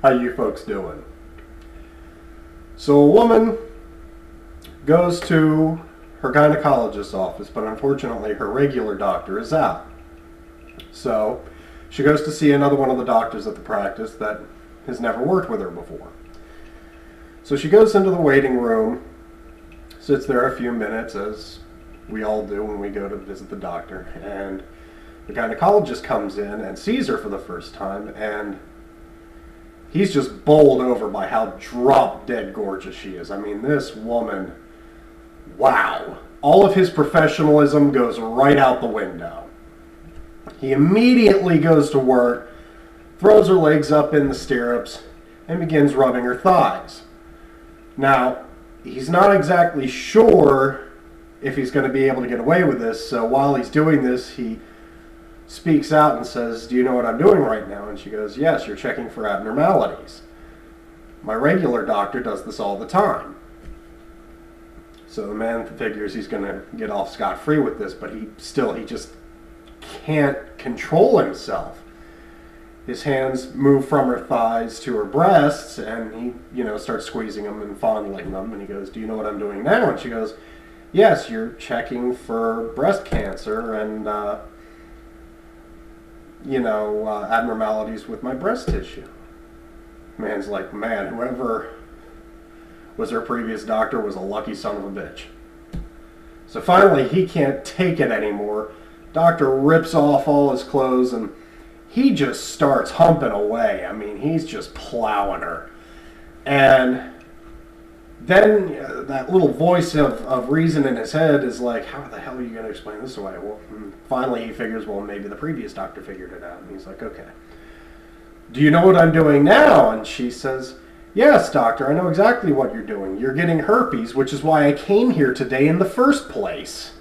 How you folks doing? So a woman goes to her gynecologist's office, but unfortunately her regular doctor is out. So she goes to see another one of the doctors at the practice that has never worked with her before. So she goes into the waiting room, sits there a few minutes, as we all do when we go to visit the doctor, and the gynecologist comes in and sees her for the first time, and he's just bowled over by how drop-dead gorgeous she is. I mean, this woman, wow. All of his professionalism goes right out the window. He immediately goes to work, throws her legs up in the stirrups, and begins rubbing her thighs. Now, he's not exactly sure if he's going to be able to get away with this, so while he's doing this, he speaks out and says, "Do you know what I'm doing right now?" And she goes, "Yes, you're checking for abnormalities. My regular doctor does this all the time." So the man figures he's going to get off scot-free with this, but he just can't control himself. His hands move from her thighs to her breasts, and he, starts squeezing them and fondling them. And he goes, "Do you know what I'm doing now?" And she goes, "Yes, you're checking for breast cancer and, abnormalities with my breast tissue." Man's like, man, whoever was her previous doctor was a lucky son of a bitch. So finally, he can't take it anymore. Doctor rips off all his clothes and he just starts humping away. I mean, he's just plowing her. And then that little voice of reason in his head is like, how the hell are you going to explain this away? Well, finally he figures, well, maybe the previous doctor figured it out. And he's like, okay. "Do you know what I'm doing now?" And she says, "Yes, doctor, I know exactly what you're doing. You're getting herpes, which is why I came here today in the first place."